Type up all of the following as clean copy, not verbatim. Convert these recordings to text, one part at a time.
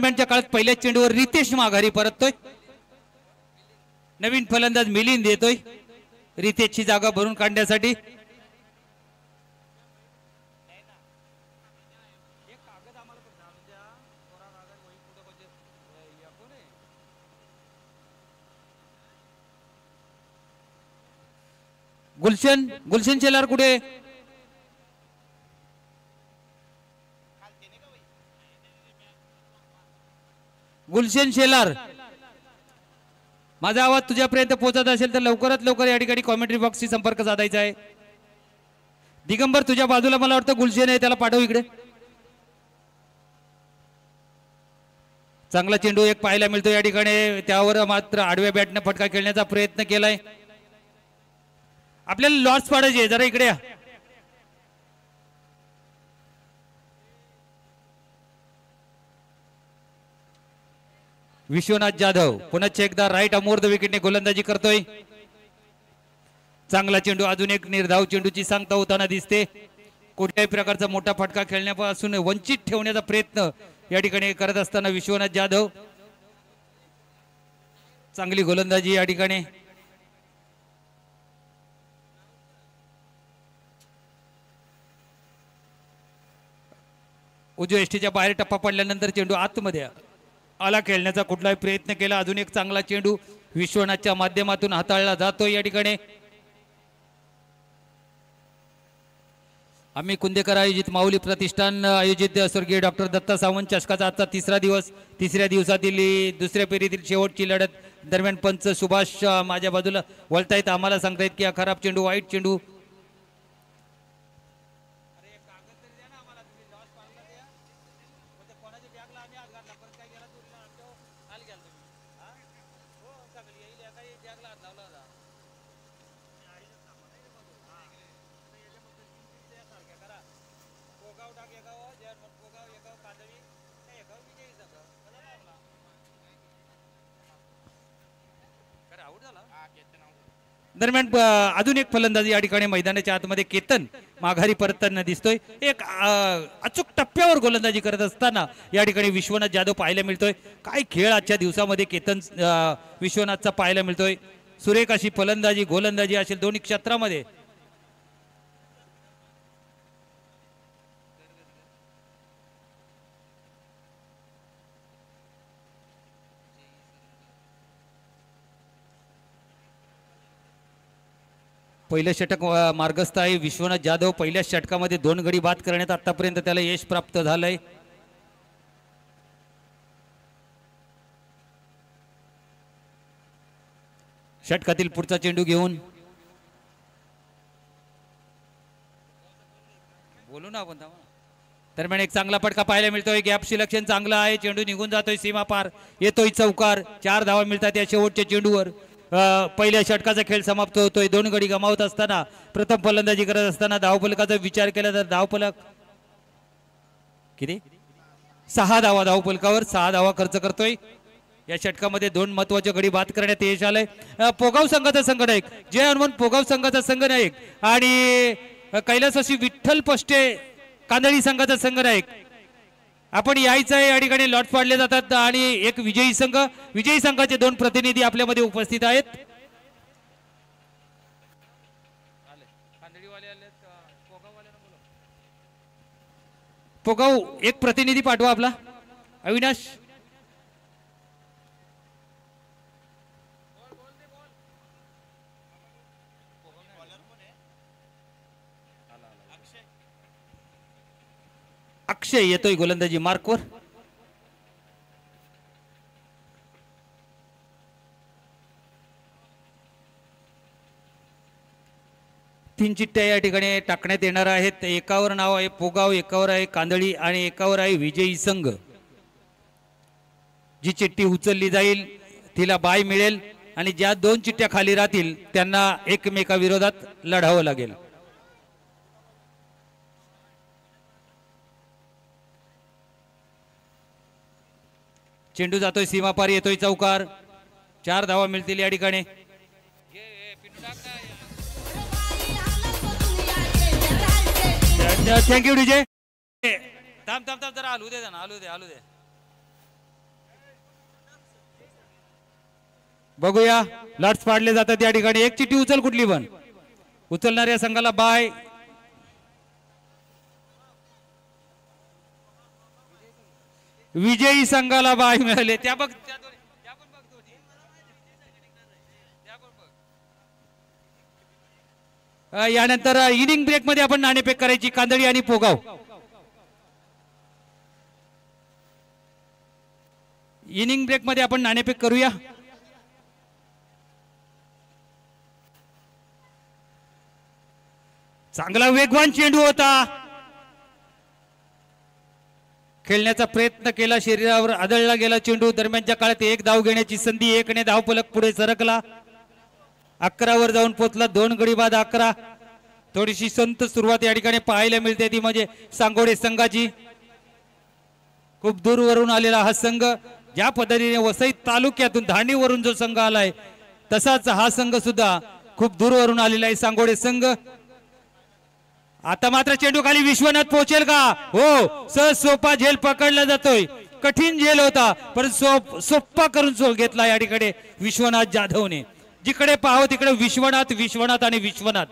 दरम्यानच्या काळात पहिल्याच चेंडूवर रितेश माघारी परततोय. नवीन फलंदाज मिलिंद येतोय रितेशची जागा भरून काढण्यासाठी. गुलशन शेलार कुठे? गुलशन शेलार, माझा आवाज तुझ्यापर्यंत पोहोचत असेल तर लवकरात लवकर या ठिकाणी कॉमेंट्री बॉक्सशी संपर्क साधायचा आहे. दिगंबर तुझ्या बाजूला मला वाटतं गुलशन आहे, त्याला पाठव इकडे. चांगला चेंडू एक पाहायला मिळतो या ठिकाणी. त्यावर मात्र आडव्या बॅटने फटका खेळण्याचा प्रयत्न केलाय. आपल्याला लॉस पाडायचे, जरा इकडे या. विश्वनाथ जाधव पुन्हा एकदा राईट अमोर्ध विकेटने गोलंदाजी करतोय. चांगला चेंडू, अजून एक निर्धाव चेंडूची सांगता होताना दिसते. कोणत्याही प्रकारचा मोठा फटका खेळण्यापासून वंचित ठेवण्याचा प्रयत्न या ठिकाणी करत असताना विश्वनाथ जाधव. चांगली गोलंदाजी या ठिकाणी. उजव्या एष्टीच्या बाहेर टप्पा पडल्यानंतर चेंडू आतमध्ये आला, खेळण्याचा कुठलाही प्रयत्न केला. अजून एक चांगला चेंडू विश्वनाथच्या माध्यमातून हाताळला जातो या ठिकाणी. आम्ही कुंदेकर आयोजित माऊली प्रतिष्ठान आयोजित स्वर्गीय डॉक्टर दत्ता सावंत चषकाचा आजचा तिसरा दिवस. तिसऱ्या दिवसातील दुसऱ्या फेरीतील शेवटची लढत दरम्यान पंच सुभाष माझ्या बाजूला वळतायत. आम्हाला सांगतायत की हा खराब चेंडू, वाईट चेंडू. दरम्यान अजून एक फलंदाज या ठिकाणी मैदानाच्या आतमध्ये केतन माघारी परतताना दिसतोय. एक अचूक टप्प्यावर गोलंदाजी करत असताना या ठिकाणी विश्वनाथ जाधव पाहायला मिळतोय. काय खेळ आजच्या दिवसामध्ये केतन विश्वनाथचा पाहायला मिळतोय. सुरेख अशी फलंदाजी गोलंदाजी असेल दोन्ही क्षेत्रामध्ये. पहिलं षटक मार्गस्थ आहे. विश्वनाथ जाधव पहिल्या षटकामध्ये 2 गडी बाद करण्यात आतापर्यंत त्याला यश प्राप्त झालंय. षटकातील पुढचा चेंडू घेऊन बोलू ना आपण. दरम्यान एक चांगला फटका पाहायला मिळतोय. गॅप सिलेक्शन चांगलं आहे. चेंडू निघून जातोय सीमा पार, येतोय चौकार. 4 धावा मिळतात या शेवटच्या चेंडूवर. पहिल्या षटकाचा खेळ समाप्त होतोय. 2 गडी गमावत असताना, प्रथम फलंदाजी करत असताना धावफलकाचा विचार केला तर धावफलक किती 6 धावा धावफलकावर 6 धावा खर्च करतोय. या षटकामध्ये 2 महत्वाचे गडी बाद करण्यात यश आलंय. पोगाव संघाचा संघनायक जय हनुमान पोगाव संघाचा संघनायक आणि कैलासवासी विठ्ठल पष्टे कांदळी संघाचा संघनायक आपण यायचं आहे. या ठिकाणी लॉट पाडले जातात आणि एक विजयी संघ, विजयी संघाचे 2 प्रतिनिधी आपल्यामध्ये उपस्थित आहेत. पोगाव एक प्रतिनिधी पाठवा आपला अविनाश. अक्षय येतोय गोलंदाजी मार्कवर. तीन चिठ्ठ्या या ठिकाणी टाकण्यात येणार आहेत. एकावर नाव आहे पोगाव, एकावर आहे कांदळी आणि एकावर आहे विजयी संघ. जी चिठ्ठी उचलली जाईल तिला बाय मिळेल आणि ज्या 2 चिठ्ठ्या खाली राहतील त्यांना एकमेकाविरोधात लढावं लागेल. चेंडू जातोय सीमापार, येतोय चौकार. 4 धावा मिळतील या ठिकाणी. Thank you DJ. थांब थांब थांब जरा हलू दे, हलू दे हलू दे. बघूया लट्स पाडले जातात या ठिकाणी. एक चिठ्ठी उचल कुठली पण. उचलणाऱ्या संघाला बाय. विजयी संघाला बाय मिळाले. त्या बघ यानंतर इनिंग ब्रेक मध्ये आपण नाणेफेक करायची. कांदळी आणि पोगाव. इनिंग ब्रेक मध्ये आपण नाणेफेक करूया. चांगला वेगवान चेंडू होता. खेळण्याचा प्रयत्न केला, शरीरावर आदळला गेला चेंडू. दरम्यानच्या काळात एक धाव घेण्याची संधी. एकने धावफलक पुढे सरकला. 11 वर जाऊन पोहोचला. 2 गडी बाद 11. थोडीशी संत सुरुवात या ठिकाणी पाहायला मिळते, ती म्हणजे सांगोडे संघाची. खूप दूरवरून आलेला हा संघ. ज्या पद्धतीने वसई तालुक्यातून धाणीवरून जो संघ आलाय, तसाच हा संघ सुद्धा खूप दूरवरून आलेला आहे, सांगोडे संघ. आता मात्र चेंडू खाली. विश्वनाथ पोहोचेल का? हो, सहज सोपा झेल पकडला जातोय. कठीण झेल होता, पण सोपा करून घेतला या ठिकाणी विश्वनाथ जाधवने. जिकडे पाहावं तिकडे विश्वनाथ, विश्वनाथ आणि विश्वनाथ.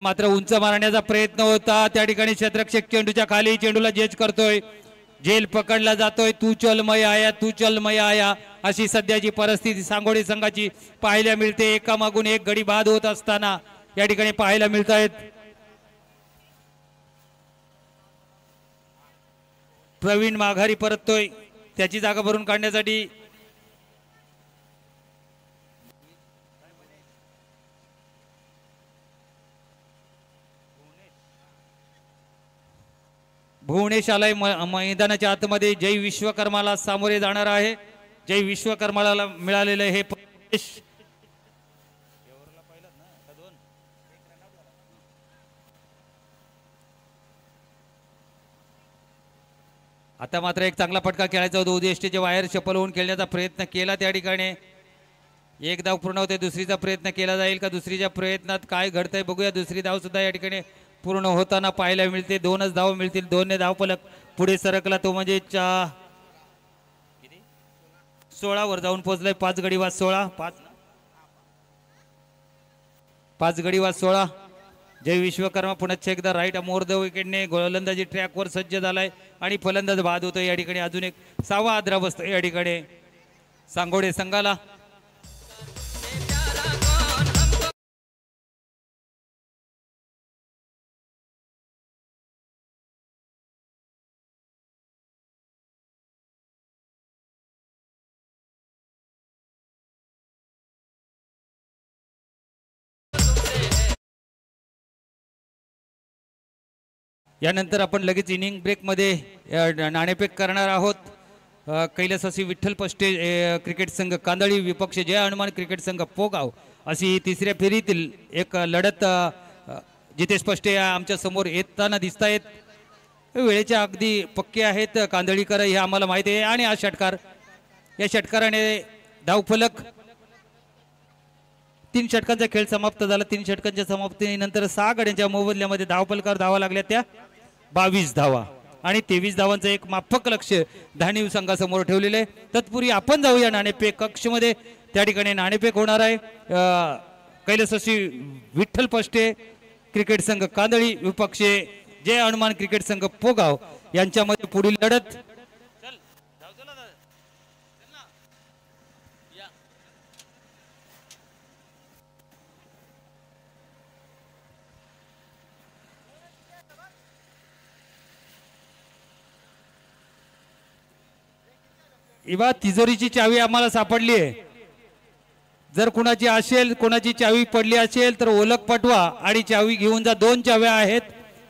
मात्र उंच मारण्याचा प्रयत्न होता. त्या ठिकाणी क्षेत्ररक्षक चेंडूच्या खाली. चेंडूला जेज करतोय. झेल पकडला जातोय. तू चल मैं आया, तू चल मैं आया, अशी सध्याची परिस्थिती सांगोडे संघाची पाहायला मिळते. एकामागून एक गडी बाद होत असताना या ठिकाणी पाहायला मिळत आहेत. प्रवीण माघारी परततोय त्याची जागा भरून काढण्यासाठी. भुवनेश आलाय मैदानाच्या आतमध्ये जय विश्वकर्माला सामोरे जाणार आहे. जय विश्वकर्माला मिळालेलं हे प्रवेश. आता मात्र एक चांगला फटका खेळायचा होता. उद्दिष्टाचे वायर चपल होऊन खेळण्याचा प्रयत्न केला त्या ठिकाणी. एक धाव पूर्ण होते. दुसरीचा प्रयत्न केला जाईल का? दुसरीच्या प्रयत्नात काय घडतंय बघूया. दुसरी धाव सुद्धा या ठिकाणी पूर्ण होताना पाहायला मिळते. 2च धाव मिळतील. 2 धाव फलक पुढे सरकला तो म्हणजे 16 वर जाऊन पोहोचलाय. 5 गडी वाद 16. 5 गडी वाद 16. जय विश्वकर्मा पुन्हा एकदा राईट मोर द विकेटने गोलंदाजी ट्रॅकवर सज्ज झालाय आणि फलंदाज बाद होतोय या ठिकाणी. अजून एक 6वा आद्रा बसतोय या ठिकाणी सांगोडे संघाला. यानंतर आपण लगेच इनिंग ब्रेकमध्ये नाणेफेक करणार आहोत. कैलासवासी विठ्ठल पष्टे क्रिकेट संघ कांदळी विपक्ष जय हनुमान क्रिकेट संघ पोगाव अशी तिसऱ्या फेरीतील एक लढत जितेश पष्टे आमच्या समोर येताना दिसत आहेत. वेळेच्या अगदी पक्के आहेत कांदळीकर हे आम्हाला माहिती आहे. आणि हा षटकार, या षटकाराने धावफलक 3 षटकांचा खेळ समाप्त झाला. 3 षटकांच्या समाप्तीनंतर 6 गड्यांच्या मोबदल्यामध्ये धावफलकावर धावा लागल्या त्या 22 धावा आणि 23 धावांचं एक माफक लक्ष धानिव संघासमोर ठेवलेलं आहे. तत्पूर्वी आपण जाऊया नाणेफेक कक्षमध्ये. त्या ठिकाणी नाणेफेक होणार आहे. कैलासवासी विठ्ठल पष्टे क्रिकेट संघ कांदळी विपक्ष जय हनुमान क्रिकेट संघ पोगाव यांच्यामध्ये पुढील लढत. इवा तिजोरीची चावी आम्हाला सापडली आहे. जर कुणाची असेल, कोणाची चावी पडली असेल तर ओळख पटवा आणि चावी घेऊन जा. 2 चाव्या आहेत,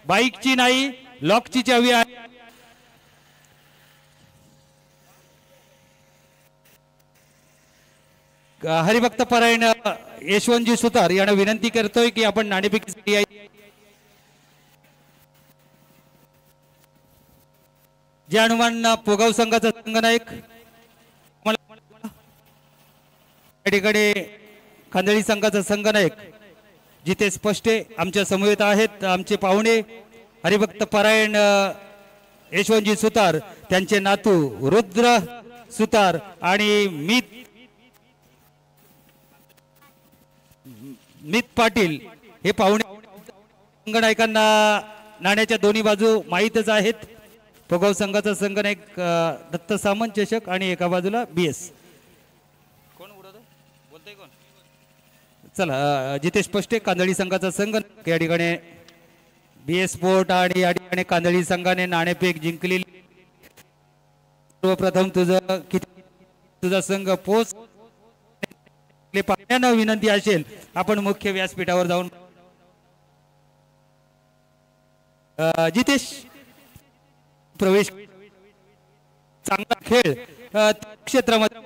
बाईकची नाही, लॉकची चावी आहे. हरिभक्त परायण यशवंतजी सुतार यांना विनंती करतोय की आपण नाणेफेकीसाठी जय हनुमान पोगाव संघाचा संघनायक या ठिकाणी कांदळी संघाचा संघनायक जितेश पष्टे आमच्या समवेत आहेत. आमचे पाहुणे हरिभक्त परायण यशवंतजी सुतार, त्यांचे नातू रुद्र सुतार आणि मित पाटील हे पाहुणे संघनायकांना नाण्याच्या दोन्ही बाजू माहीतच आहेत. पोगाव संघाचा संघनायक दत्त सामंत चषक आणि एका बाजूला BS. चला जितेश पष्टे कांदळी संघाचा संघ या ठिकाणी BS स्पोर्ट आणि या ठिकाणी कांदळी संघाने नाणेफेक जिंकलेली. सर्वप्रथम तुझा संघ पोच पाहण्यानं विनंती असेल आपण मुख्य व्यासपीठावर जाऊन. जितेश प्रवेश चांगला खेळ क्षेत्रामध्ये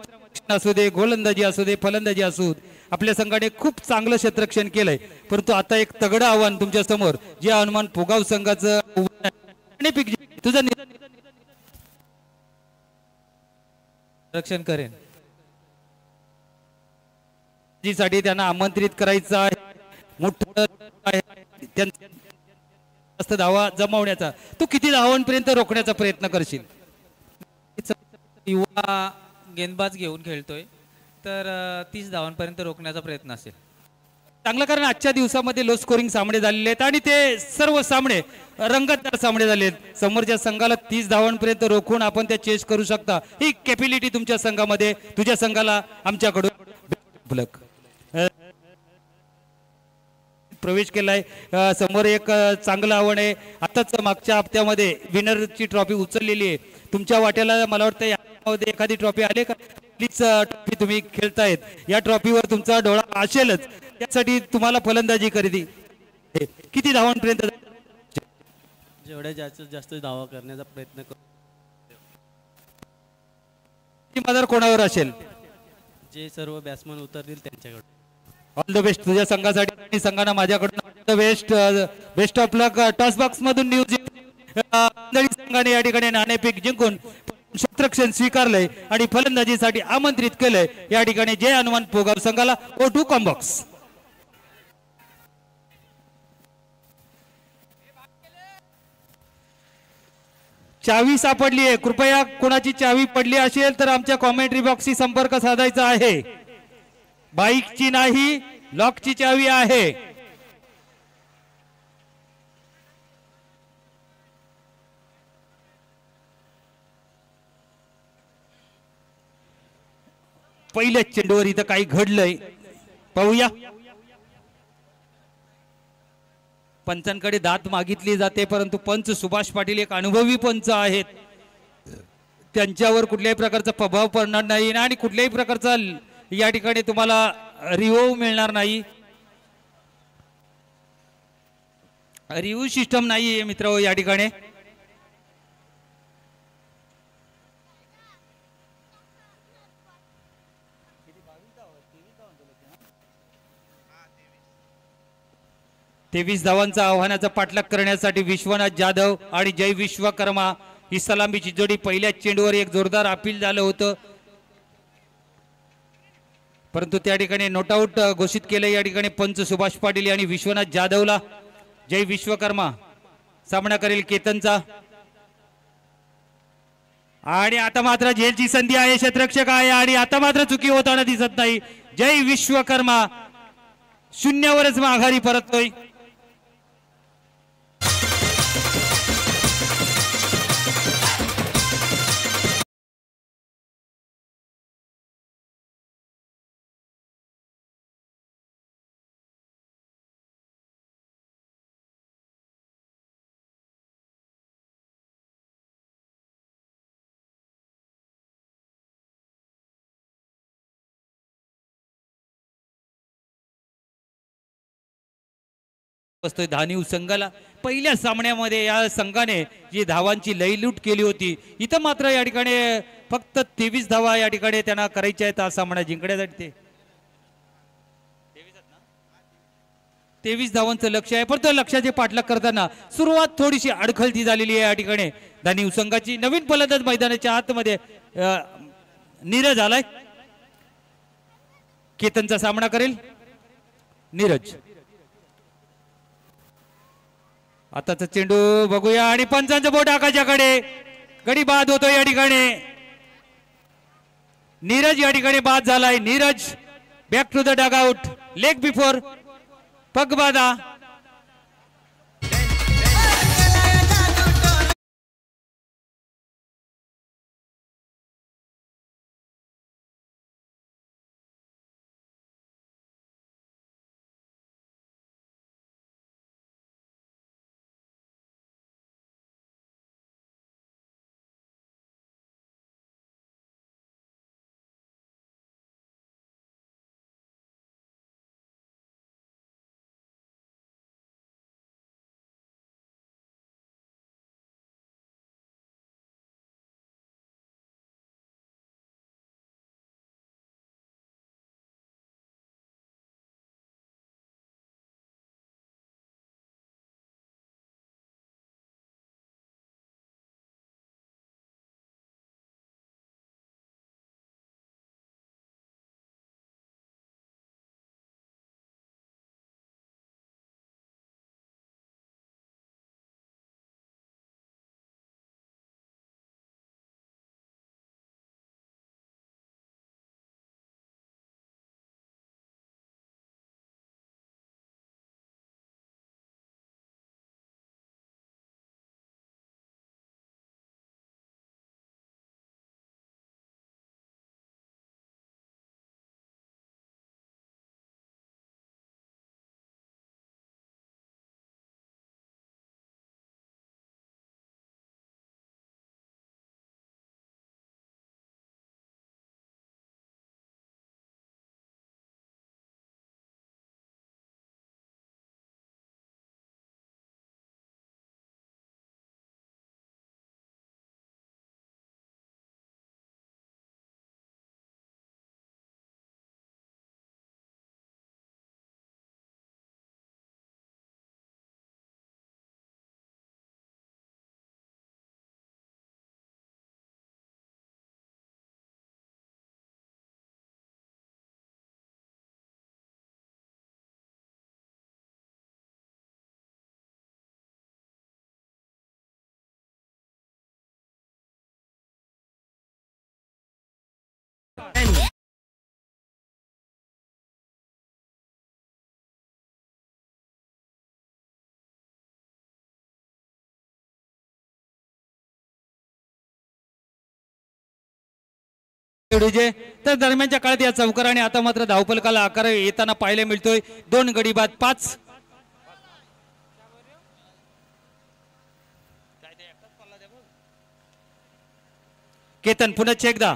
असू दे, गोलंदाजी असू दे, फलंदाजी असू दे, आपल्या संघाने खूप चांगलं क्षेत्ररक्षण केलंय. परंतु आता एक तगडं आव्हान तुमच्या समोर जे हनुमान पोगाव संघाचं तुझं रक्षण करेन साठी त्यांना आमंत्रित करायचं आहे. मोठं जास्त धावा जमवण्याचा, तू किती धावांपर्यंत रोखण्याचा प्रयत्न करशील? युवा गेंदबाज घेऊन खेळतोय तर 30 धावांपर्यंत रोखण्याचा प्रयत्न असेल. चांगलं, कारण आजच्या दिवसामध्ये लो स्कोरिंग सामने झालेले आहेत आणि ते सर्व सामने रंगतदार सामने झाले आहेत. समोरच्या संघाला 30 धावांपर्यंत रोखून आपण त्या चेस करू शकता. ही कॅपॅबिलिटी तुमच्या संघामध्ये, तुझ्या संघाला आमच्याकडून प्रवेश केलाय. समोर एक चांगलं आव्हान आहे. आताच मागच्या हप्त्यामध्ये विनरची ट्रॉफी उचललेली आहे. तुमच्या वाट्याला मला वाटतं यामध्ये एखादी ट्रॉफी आले का? प्लीज ट्रॉफी तुम्ही खेळतायत, या ट्रॉफीवर तुमचा डोळा असेलच. त्यासाठी तुम्हाला फलंदाजी खरेदी किती धावांपर्यंत जेवढ्या जास्तीत जास्त धावा करण्याचा प्रयत्न करू. मदर कोणावर असेल? जे सर्व बॅट्समन उतरतील त्यांच्याकडे. ऑल द बेस्ट तुझ्या संघासाठी आणि संघाना माझ्याकडून all the best. Best of luck. Toss box मधून न्यूज संघाने या ठिकाणी नाणेफेक जिंकून क्षेत्ररक्षण स्वीकारलंय आणि फलंदाजीसाठी आमंत्रित केलंय या ठिकाणी जय हनुमान पोगाव संघाला. ओ टू कम बॉक्स. चावी सापडली आहे. कृपया कोणाची चावी पडली असेल तर आमच्या कॉमेंट्री बॉक्सशी संपर्क साधायचा आहे. बाईकची नाही, लॉकची चावी आहे. पहिल्याच चेंडूवर इथं काही घडलंय, पाहूया. पंचांकडे दात मागितली जाते, परंतु पंच सुभाष पाटील एक अनुभवी पंच आहेत. त्यांच्यावर कुठल्याही प्रकारचा प्रभाव पडणार नाही आणि कुठल्याही प्रकारचा या ठिकाणी तुम्हाला रिव्ह्यू मिळणार नाही. रिव्ह्यू सिस्टम नाहीये मित्र या ठिकाणी. तेवीस धावांचा आव्हानाचा पाठलाग करण्यासाठी विश्वनाथ जाधव आणि जय विश्वकर्मा ही सलामीची जोडी. पहिल्या चेंडूवर एक जोरदार अपील झालं होतं, परंतु त्या ठिकाणी नॉट आउट घोषित केले या ठिकाणी पंच सुभाष पाटील आणि विश्वनाथ जाधवला. जय विश्वकर्मा सामना करेल केतनचा. आणि आता मात्र झेलची संधी आहे, क्षेत्ररक्षक आहे आणि आता मात्र चुकी होताना दिसत नाही. जय विश्वकर्मा शून्यावरच माघारी परततोय. बसतोय धानिव संघाला. पहिल्या सामन्यामध्ये या संघाने जी धावांची लयलूट केली होती, इथं मात्र या ठिकाणी फक्त 23 धावा या ठिकाणी त्यांना करायच्या आहेत हा सामना जिंकण्यासाठी. ते 23 धावांचं लक्ष आहे, पण त्या लक्ष्याचे पाठलाग करताना सुरुवात थोडीशी अडखळती झालेली आहे या ठिकाणी धानिव संघाची. नवीन फलंदाज मैदानाच्या आतमध्ये नीरज आलाय. केतनचा सामना करेल नीरज. आताचा चेंडू बघूया आणि पंचांचं बोट आकाशाकडे. गडी बाद होतो या ठिकाणी. नीरज या ठिकाणी बाद झालाय. Neeraj back to the dugout. Leg before पगबादा. चेंडूचे तर दरम्यानच्या काळात या चौकाराने आता मात्र धावफलकाला आकार येताना पाहायला मिळतोय. 2 गडी बाद 5. केतन पुन्हा एकदा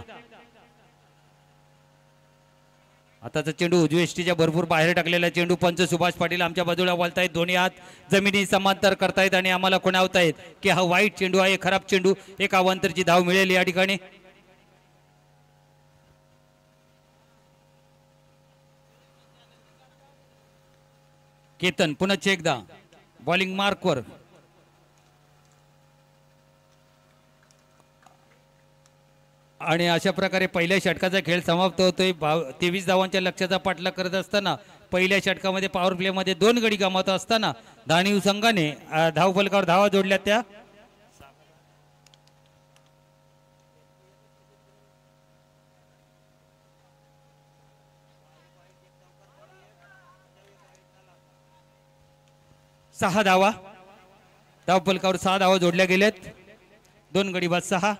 आताचा चेंडू उजवी एसटीच्या भरपूर बाहेर टाकलेला चेंडू. पंच सुभाष पाटील आमच्या बाजूला वळतायत. दोन्ही हात जमिनी समांतर करतायत आणि आम्हाला खुणावतायत की हा वाईट चेंडू आहे, खराब चेंडू. एक अवांतरची धाव मिळेल या ठिकाणी. केतन पुन्हा एकदा बॉलिंग मार्कवर. आणि अशा प्रकारे पहिल्या षटकाचा खेळ समाप्त होतोय. 23 धावांच्या लक्ष्याचा पाठलाग करत असताना पहिल्या षटकामध्ये पॉवर प्ले मध्ये 2 गडी गमावत असताना धानीव संघाने धावफलकावर धावा जोडल्या. त्या सहा धावा धावफलकावर 6 धावा जोडल्या गेल्यात. 2 गडी बाद 6.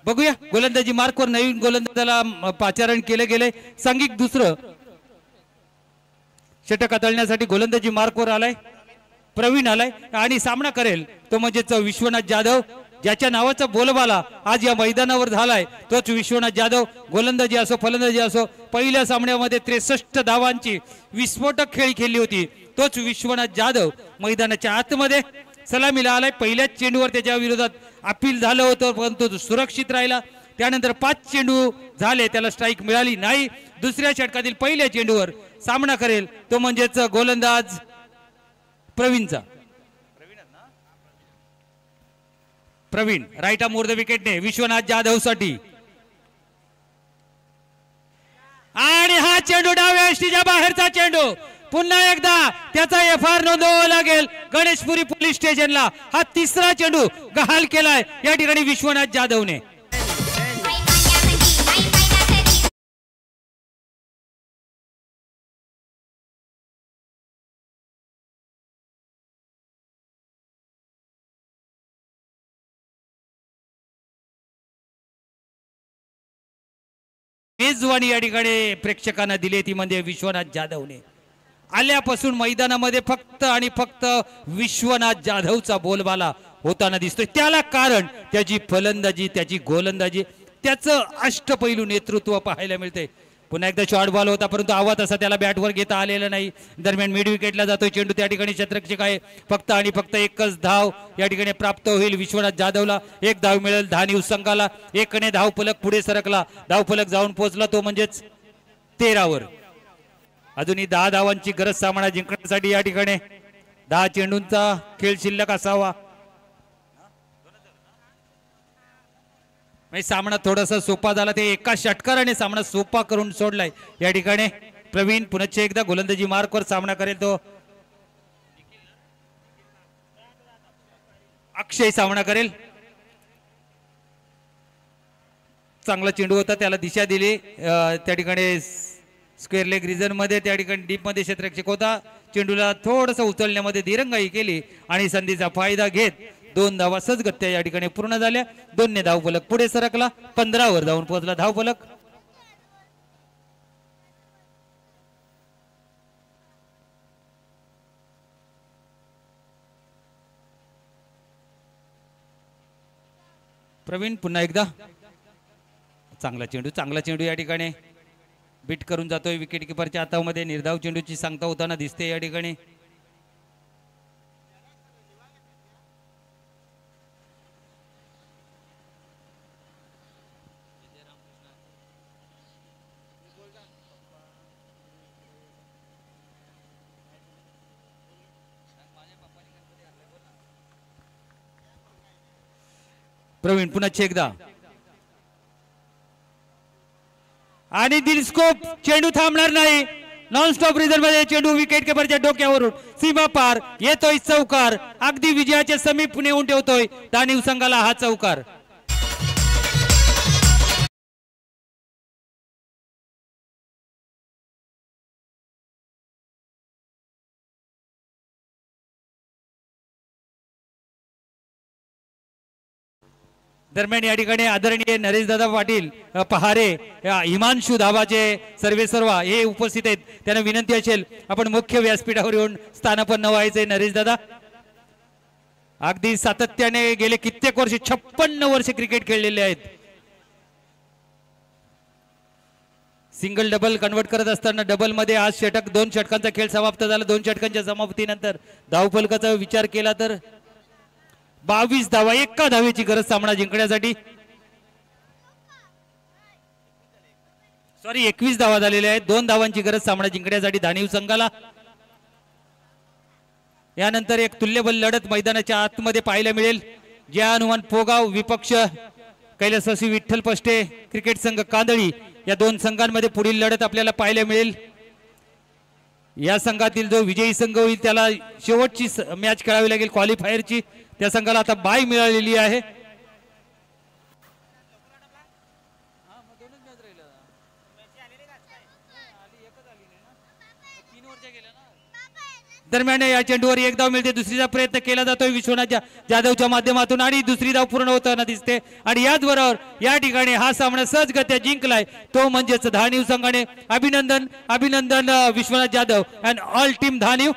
बघूया गोलंदाजी मार्कवर नवीन गोलंदाजाला पाचारण केले गेले. सांघिक दुसरं षटक हाताळण्यासाठी गोलंदाजी मार्कवर आलाय. प्रवीण आलाय आणि सामना करेल तो म्हणजेच विश्वनाथ जाधव, ज्याच्या नावाचा बोलबाला आज या मैदानावर झालाय तोच विश्वनाथ जाधव. गोलंदाजी असो फलंदाजी असो, पहिल्या सामन्यामध्ये 63 धावांची विस्फोटक खेळी खेळली होती तोच विश्वनाथ जाधव मैदानाच्या आतमध्ये सलामीला आलाय. पहिल्याच चेंडूवर त्याच्या विरोधात अपील झालं होतं परंतु तो सुरक्षित राहिला. त्यानंतर 5 चेंडू झाले, त्याला स्ट्राईक मिळाली नाही. दुसऱ्या षटकातील पहिल्या चेंडूवर सामना करेल तो म्हणजेच गोलंदाज प्रवीणचा. Praveen right arm over the विकेटने विश्वनाथ जाधव साठी. आणि हा चेंडू डाव्या एसटीच्या बाहेरचा चेंडू. पुन्हा एकदा त्याचा FR नोंदवावा लागेल गणेशपुरी पोलीस स्टेशनला. हा तिसरा चेंडू गहाल केलाय या ठिकाणी विश्वनाथ जाधवने. मेजवानी या ठिकाणी प्रेक्षकांना दिली ती म्हणजे विश्वनाथ जाधवने. आल्यापासून मैदानामध्ये फक्त आणि फक्त विश्वनाथ जाधवचा बोलबाला होताना दिसतोय. त्याला कारण त्याची फलंदाजी, त्याची गोलंदाजी, त्याचं अष्टपैलू नेतृत्व पाहायला मिळते. पुन्हा एकदा शॉर्ट बॉल होता परंतु आवाज असा त्याला बॅटवर घेता आलेला नाही. दरम्यान मिड विकेटला जातोय चेंडू. त्या ठिकाणी क्षेत्ररक्षक आहे. फक्त आणि फक्त एकच धाव या ठिकाणी प्राप्त होईल विश्वनाथ जाधवला. 1 धाव मिळेल धानीव संघाला. 1ने धावफलक पुढे सरकला. धावफलक जाऊन पोहोचला तो म्हणजेच 13 वर. अजूनही 10 धावांची गरज सामना जिंकण्यासाठी. या ठिकाणी 10 चेंडूंचा खेळ शिल्लक असावा. सामना थोडासा सोपा झाला. ते एका षटकाराने सामना सोपा करून सोडलाय या ठिकाणी. प्रवीण पुन्हा एकदा गोलंदाजी मार्कवर सामना करेल तो. अक्षय सामना करेल. चांगला चेंडू होता, त्याला दिशा दिली. त्या ठिकाणी स्क्वेअर लेग रिजन मध्ये त्या ठिकाणी डीप मध्ये क्षेत्ररक्षक होता. चेंडूला थोडस उचलण्यामध्ये दिरंगाई केली आणि संधीचा फायदा घेत 2 धावा सहजगत्या या ठिकाणी पूर्ण झाल्या. 2ने धावफलक पुढे सरकला. 15 वर जाऊन पोहोचला धावफलक. प्रवीण पुन्हा एकदा चांगला चेंडू या ठिकाणी बीट करून जातोय. विकेट किपरच्या हातामध्ये निर्धाव चेंडूची सांगता होताना दिसते या ठिकाणी. प्रवीण पुन्हा एकदा आणि दिल स्कोप चेंडू थांबणार नाही. नॉन स्टॉप रिझल्ट मध्ये चेंडू विकेट किपरच्या डोक्यावरून सीमा पार येतोय चौकार. अगदी विजयाच्या समीप नेऊन ठेवतोय दानिव संघाला हा चौकार. दरम्यान या ठिकाणी आदरणीय नरेश दादा पाटील पहारे हिमांशु धाबाचे सर्वे सर्वा हे उपस्थित आहेत. त्यांना विनंती असेल आपण मुख्य व्यासपीठावर येऊन स्थानापन्न व्हायचंय. नरेश दादा अगदी सातत्याने गेले कित्येक वर्ष 56 वर्ष क्रिकेट खेळलेले आहेत. सिंगल डबल कन्वर्ट करत असताना डबल मध्ये आज षटक 2 षटकांचा खेळ समाप्त झाला. 2 षटकांच्या समाप्तीनंतर धावफलकाचा विचार केला तर 22 धावा, एका धावेची गरज सामना जिंकण्यासाठी. सॉरी 21 धावा झालेल्या आहेत. 2 धावांची गरज सामना जिंकण्यासाठी दानिव संघाला. यानंतर एक तुल्यबल लढत मैदानाच्या आतमध्ये पाहायला मिळेल. जय हनुमान पोगाव विपक्ष कैलासवासी विठ्ठल पष्टे क्रिकेट संघ कांदळी या 2 संघांमध्ये पुढील लढत आपल्याला पाहायला मिळेल. या संघातील जो विजयी संघ होईल त्याला शेवटची मॅच खेळावी लागेल क्वालिफायरची. त्या संघाला आता बाय मिळालेली आहे. दरम्यान या चेंडूवर एक धाव मिळते. दुसरीचा प्रयत्न केला जातोय विश्वनाथ जाधवच्या माध्यमातून आणि दुसरी धाव पूर्ण होताना दिसते. आणि याचबरोबर या ठिकाणी हा सामना सहजगत्या जिंकलाय तो म्हणजेच धानिव संघाने. अभिनंदन अभिनंदन Vishwanath Jadhav and all team Dhaniv.